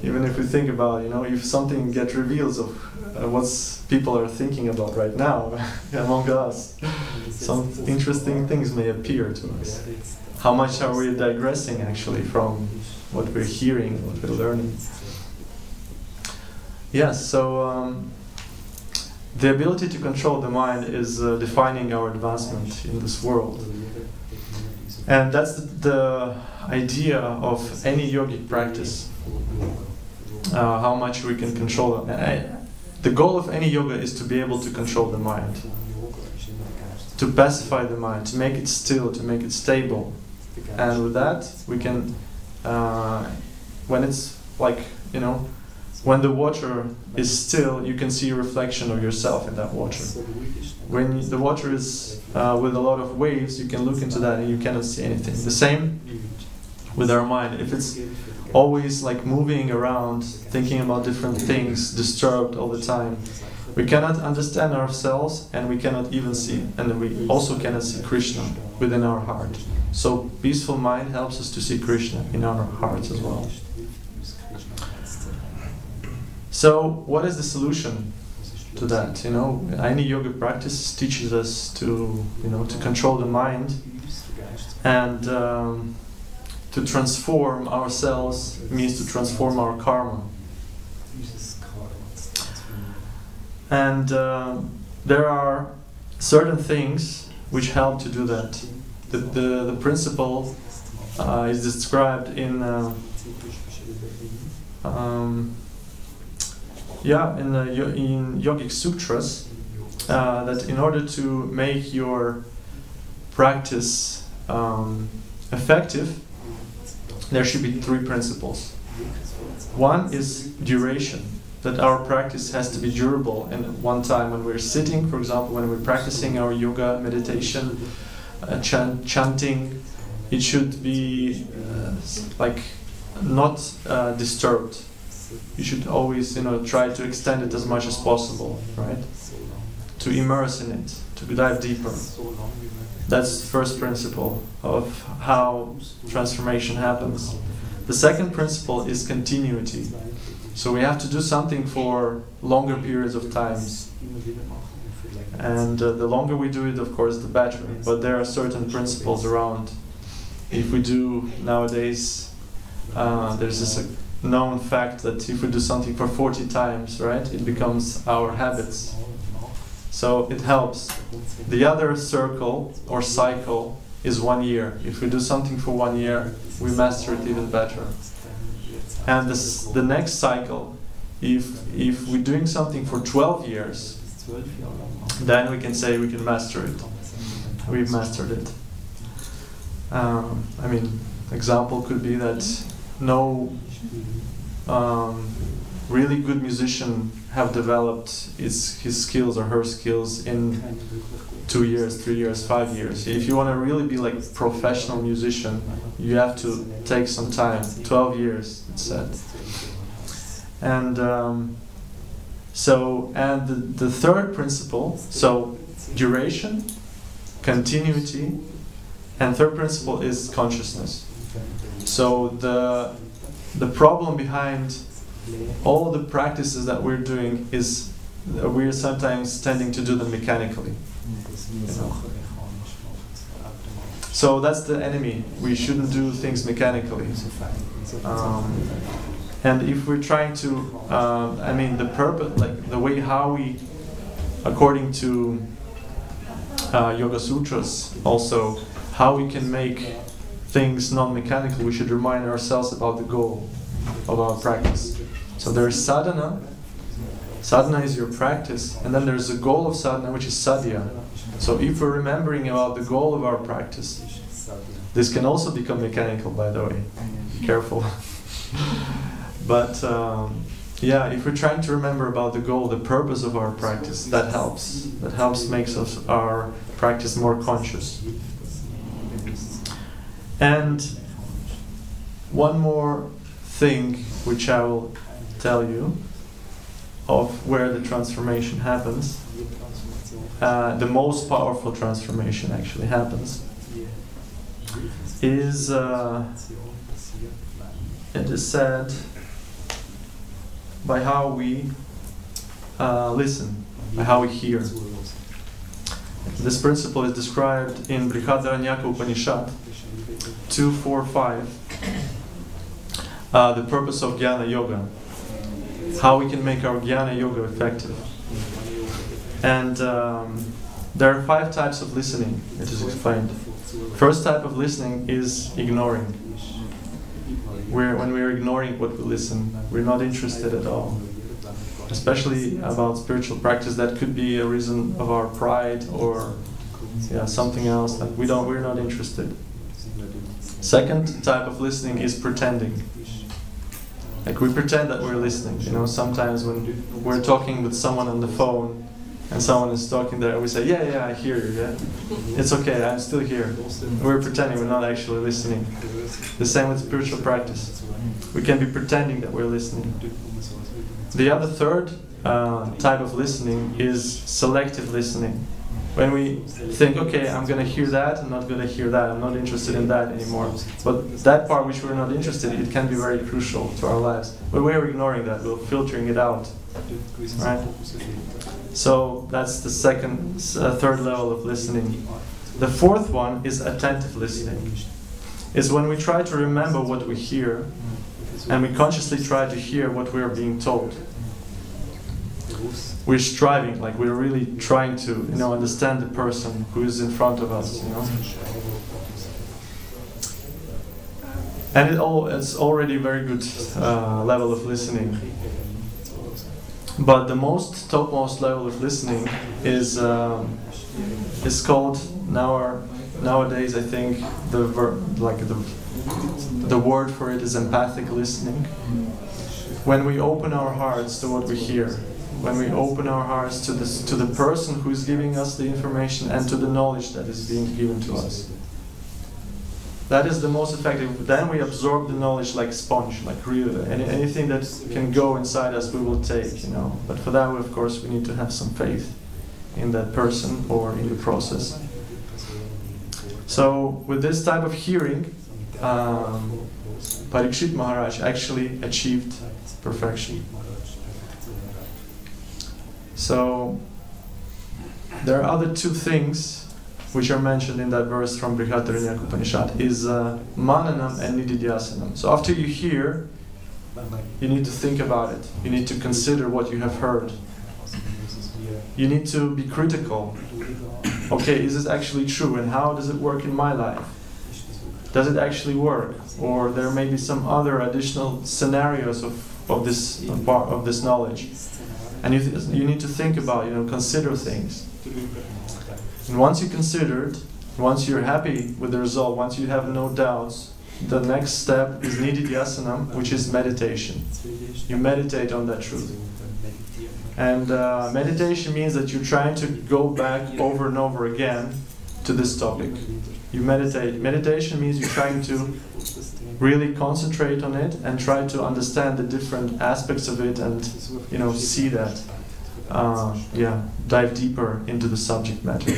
Even if we think about, if something gets revealed of what people are thinking about right now among us, some interesting things may appear to us. How much are we digressing actually from what we're hearing, what we're learning? Yes, so the ability to control the mind is defining our advancement in this world. And that's the idea of any yogic practice. How much we can control it. The goal of any yoga is to be able to control the mind, to pacify the mind, to make it still, to make it stable. And with that, we can, when it's like, when the water is still, you can see a reflection of yourself in that water. When the water is with a lot of waves, you can look into that and you cannot see anything. The same with our mind. If it's always like moving around, thinking about different things, disturbed all the time, we cannot understand ourselves, and we cannot even see, and we also cannot see Krishna within our heart. So peaceful mind helps us to see Krishna in our hearts as well. So what is the solution to that? Any yoga practice teaches us to control the mind, and to transform ourselves means to transform our karma. And there are certain things which help to do that. The principle is described in yogic sutras, that in order to make your practice effective, there should be 3 principles. One is duration, that our practice has to be durable. And one time when we're sitting, for example, when we're practicing our yoga meditation, chanting, it should be not disturbed. You should always try to extend it as much as possible, right? To immerse in it, to dive deeper. That's the first principle of how transformation happens. The second principle is continuity. So we have to do something for longer periods of time. And the longer we do it, of course, the better. But there are certain principles around. If we do nowadays, there's this known fact that if we do something for 40 times, right, it becomes our habits. So it helps. The other circle or cycle is 1 year. If we do something for 1 year, we master it even better. And the next cycle, if we're doing something for 12 years, then we can say we can master it. We've mastered it. I mean, example could be that no really good musician have developed his skills or her skills in 2 years, 3 years, 5 years. If you want to really be like a professional musician, you have to take some time, 12 years, it's said. And the third principle, so duration, continuity, and third principle is consciousness. So the problem behind all the practices that we're doing is we're sometimes tending to do them mechanically. You know? So that's the enemy. We shouldn't do things mechanically. And if we're trying to, I mean, the purpose, like the way how we, according to Yoga Sutras, also how we can make things non-mechanical, we should remind ourselves about the goal of our practice. So there's sadhana. Sadhana is your practice, and then there's the goal of sadhana, which is sadhya. So if we're remembering about the goal of our practice, this can also become mechanical, by the way. Be careful. But yeah, if we're trying to remember about the goal, the purpose of our practice, that helps. That helps makes us our practice more conscious. And one more thing which I will tell you of where the transformation happens. The most powerful transformation actually happens is it is said by how we listen, by how we hear. This principle is described in Brihadaranyaka Upanishad 2.4.5, the purpose of Jnana Yoga, how we can make our Jnana Yoga effective. And there are 5 types of listening, it is explained. First type of listening is ignoring. When we're ignoring what we listen, we're not interested at all. Especially about spiritual practice, that could be a reason of our pride or something else that we're not interested. Second type of listening is pretending. Like we pretend that we're listening. You know, sometimes when we're talking with someone on the phone and someone is talking there, we say, yeah, I hear you, yeah. It's okay, I'm still here. We're pretending, we're not actually listening. The same with spiritual practice. We can be pretending that we're listening. The other third type of listening is selective listening. When we think, okay, I'm going to hear that, I'm not going to hear that, I'm not interested in that anymore. But that part which we're not interested in, it can be very crucial to our lives. But we're ignoring that, we're filtering it out. Right? So that's the third level of listening. The fourth one is attentive listening. It's when we try to remember what we hear, and we consciously try to hear what we are being told. We're striving, like we're really trying to, understand the person who is in front of us, And it's already a very good level of listening. But the topmost level of listening is called nowadays. I think the word for it is empathic listening. When we open our hearts to what we hear, when we open our hearts to the person who is giving us the information and to the knowledge that is being given to us. That is the most effective. Then we absorb the knowledge like sponge, like really. Anything that can go inside us, we will take, But for that, of course, we need to have some faith in that person or in the process. So, with this type of hearing, Parikshit Maharaj actually achieved perfection. So, there are other 2 things which are mentioned in that verse from Brihadaranyaka Upanishad, is mananam and nididhyasanam. So after you hear, you need to think about it. You need to consider what you have heard. You need to be critical. Okay, is this actually true, and how does it work in my life? Does it actually work? Or there may be some other additional scenarios of this knowledge. And you need to think about, consider things. And once you consider it, Once you're happy with the result, once you have no doubts, the next step is nididhyasanam, which is meditation. You meditate on that truth. And meditation means that you're trying to go back over and over again to this topic. You meditate. Meditation means you're trying to really concentrate on it and try to understand the different aspects of it and, see that. Dive deeper into the subject matter.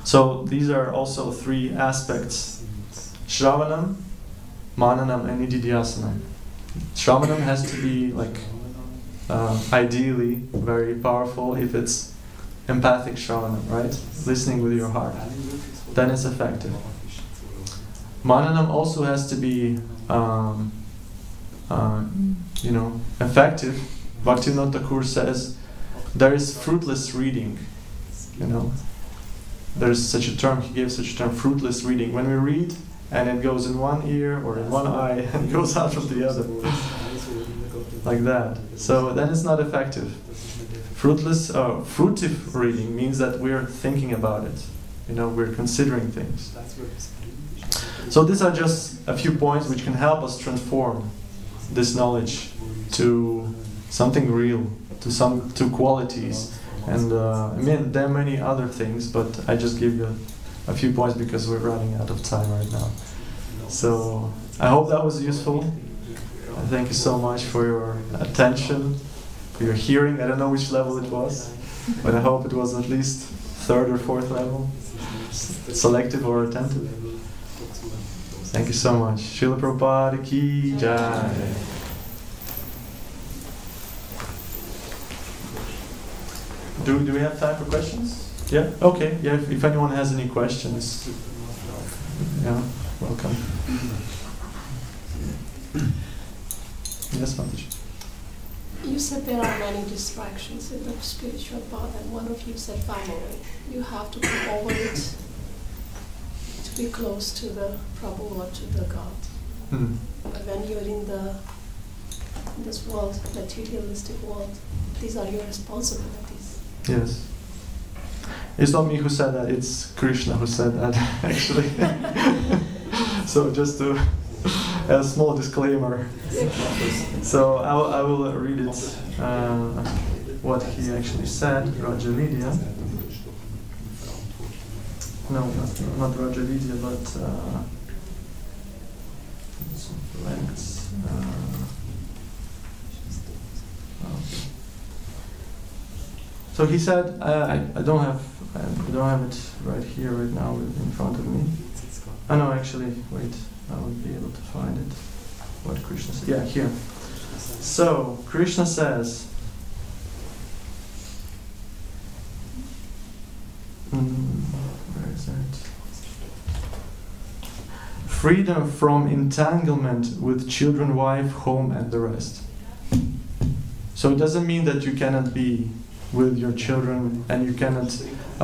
So these are also three aspects: Shravanam, Mananam, and Nididhyasanam. Shravanam has to be ideally very powerful if it's empathic Shravanam, right? Listening with your heart. Then it's effective. Mananam also has to be effective. Bhaktivinoda Thakur says there is fruitless reading. There's such a term, he gave such a term, fruitless reading. When we read and it goes in one ear or in one eye and goes out of the other. Like that. So then it's not effective. Fruitive reading means that we're thinking about it. We're considering things. So these are just a few points which can help us transform this knowledge to something real, to qualities. And there are many other things, but I just give you a few points because we're running out of time right now. So I hope that was useful. Thank you so much for your attention, for your hearing. I don't know which level it was, but I hope it was at least third or fourth level, selective or attentive. Thank you so much. Srila Prabhupada ki jai. Do we have time for questions? Yeah? Okay. Yeah, if anyone has any questions, welcome. Yes, Mataji. You said there are many distractions in the spiritual path, and one of you said family. You have to come over it to be close to the Prabhu or to the God. Mm. But when you're in this world, materialistic world, these are your responsibilities. Yes. It's not me who said that, it's Krishna who said that, actually. So just to a small disclaimer. So I will read it, what he actually said, Rajavidya. No, not Rajavidya, but so he said, I don't have it right here, right now, in front of me. Oh no, actually, wait, I will be able to find it. What Krishna said? Yeah, here. So Krishna says, where is it? Freedom from entanglement with children, wife, home, and the rest. So it doesn't mean that you cannot be with your children and you cannot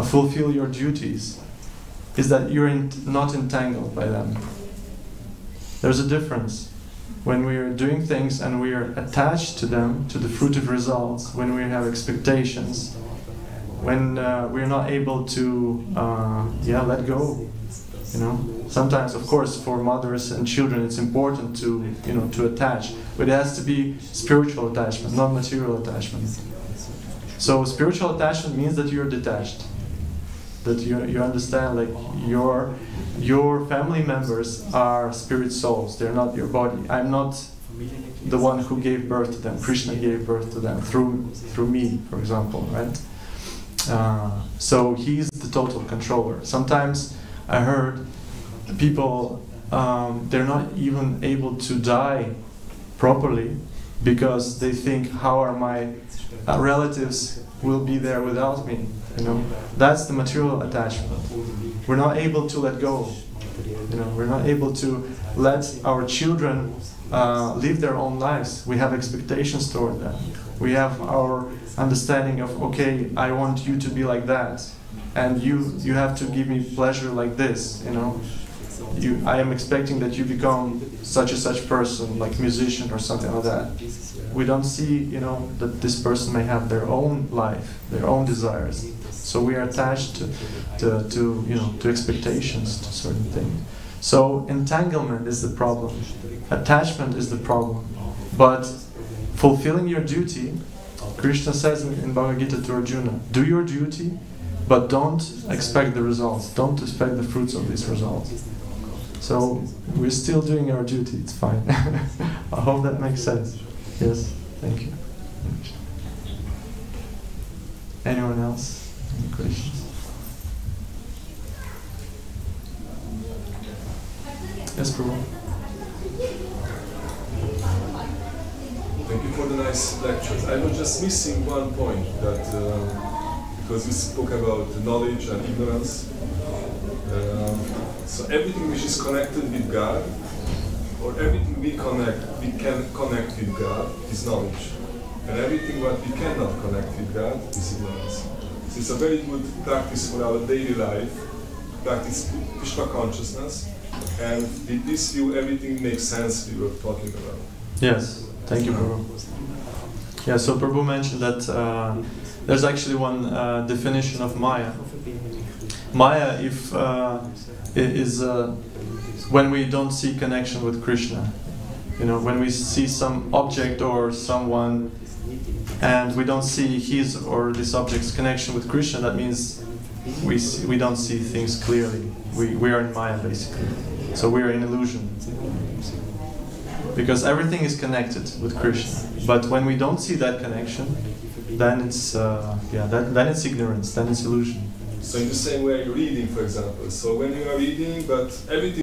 fulfill your duties. Is that you're not entangled by them. There's a difference. When we are doing things and we are attached to them, to the fruitive results, when we have expectations, when we're not able to let go. Sometimes, of course, for mothers and children, it's important to attach, but it has to be spiritual attachment, not material attachment. So spiritual attachment means that you're detached, that you understand, like your family members are spirit souls. They're not your body. I'm not the one who gave birth to them. Krishna gave birth to them through me, for example, right? So he's the total controller. Sometimes I heard people, they're not even able to die properly because they think, how are my relatives will be there without me? That's the material attachment. We're not able to let go. We're not able to let our children live their own lives. We have expectations toward them. We have our understanding of, okay, I want you to be like that, and you have to give me pleasure like this. I am expecting that you become such and such person, like musician or something like that. We don't see, that this person may have their own life, their own desires. So we are attached to expectations, to certain things. So entanglement is the problem. Attachment is the problem. But fulfilling your duty, Krishna says in Bhagavad Gita to Arjuna, do your duty, but don't expect the results. Don't expect the fruits of these results. So we're still doing our duty. It's fine. I hope that makes sense. Yes, thank you. Anyone else? Any questions? Yes, Prabhu. Thank you for the nice lectures. I was just missing one point that because you spoke about knowledge and ignorance. So everything which is connected with God, or everything we can connect with God is knowledge, and everything what we cannot connect with God is ignorance. So it's a very good practice for our daily life, practice Krishna consciousness, and with this view everything makes sense we were talking about. Yes, thank you, Prabhu. Yeah, so Prabhu mentioned that there's actually one definition of Maya. Maya, is when we don't see connection with Krishna. When we see some object or someone and we don't see his or this object's connection with Krishna, that means we don't see things clearly. We are in Maya, basically. So we are in illusion. Because everything is connected with Krishna. But when we don't see that connection, then it's then it's ignorance, then it's illusion. So in the same way, reading, for example. So when you are reading, but everything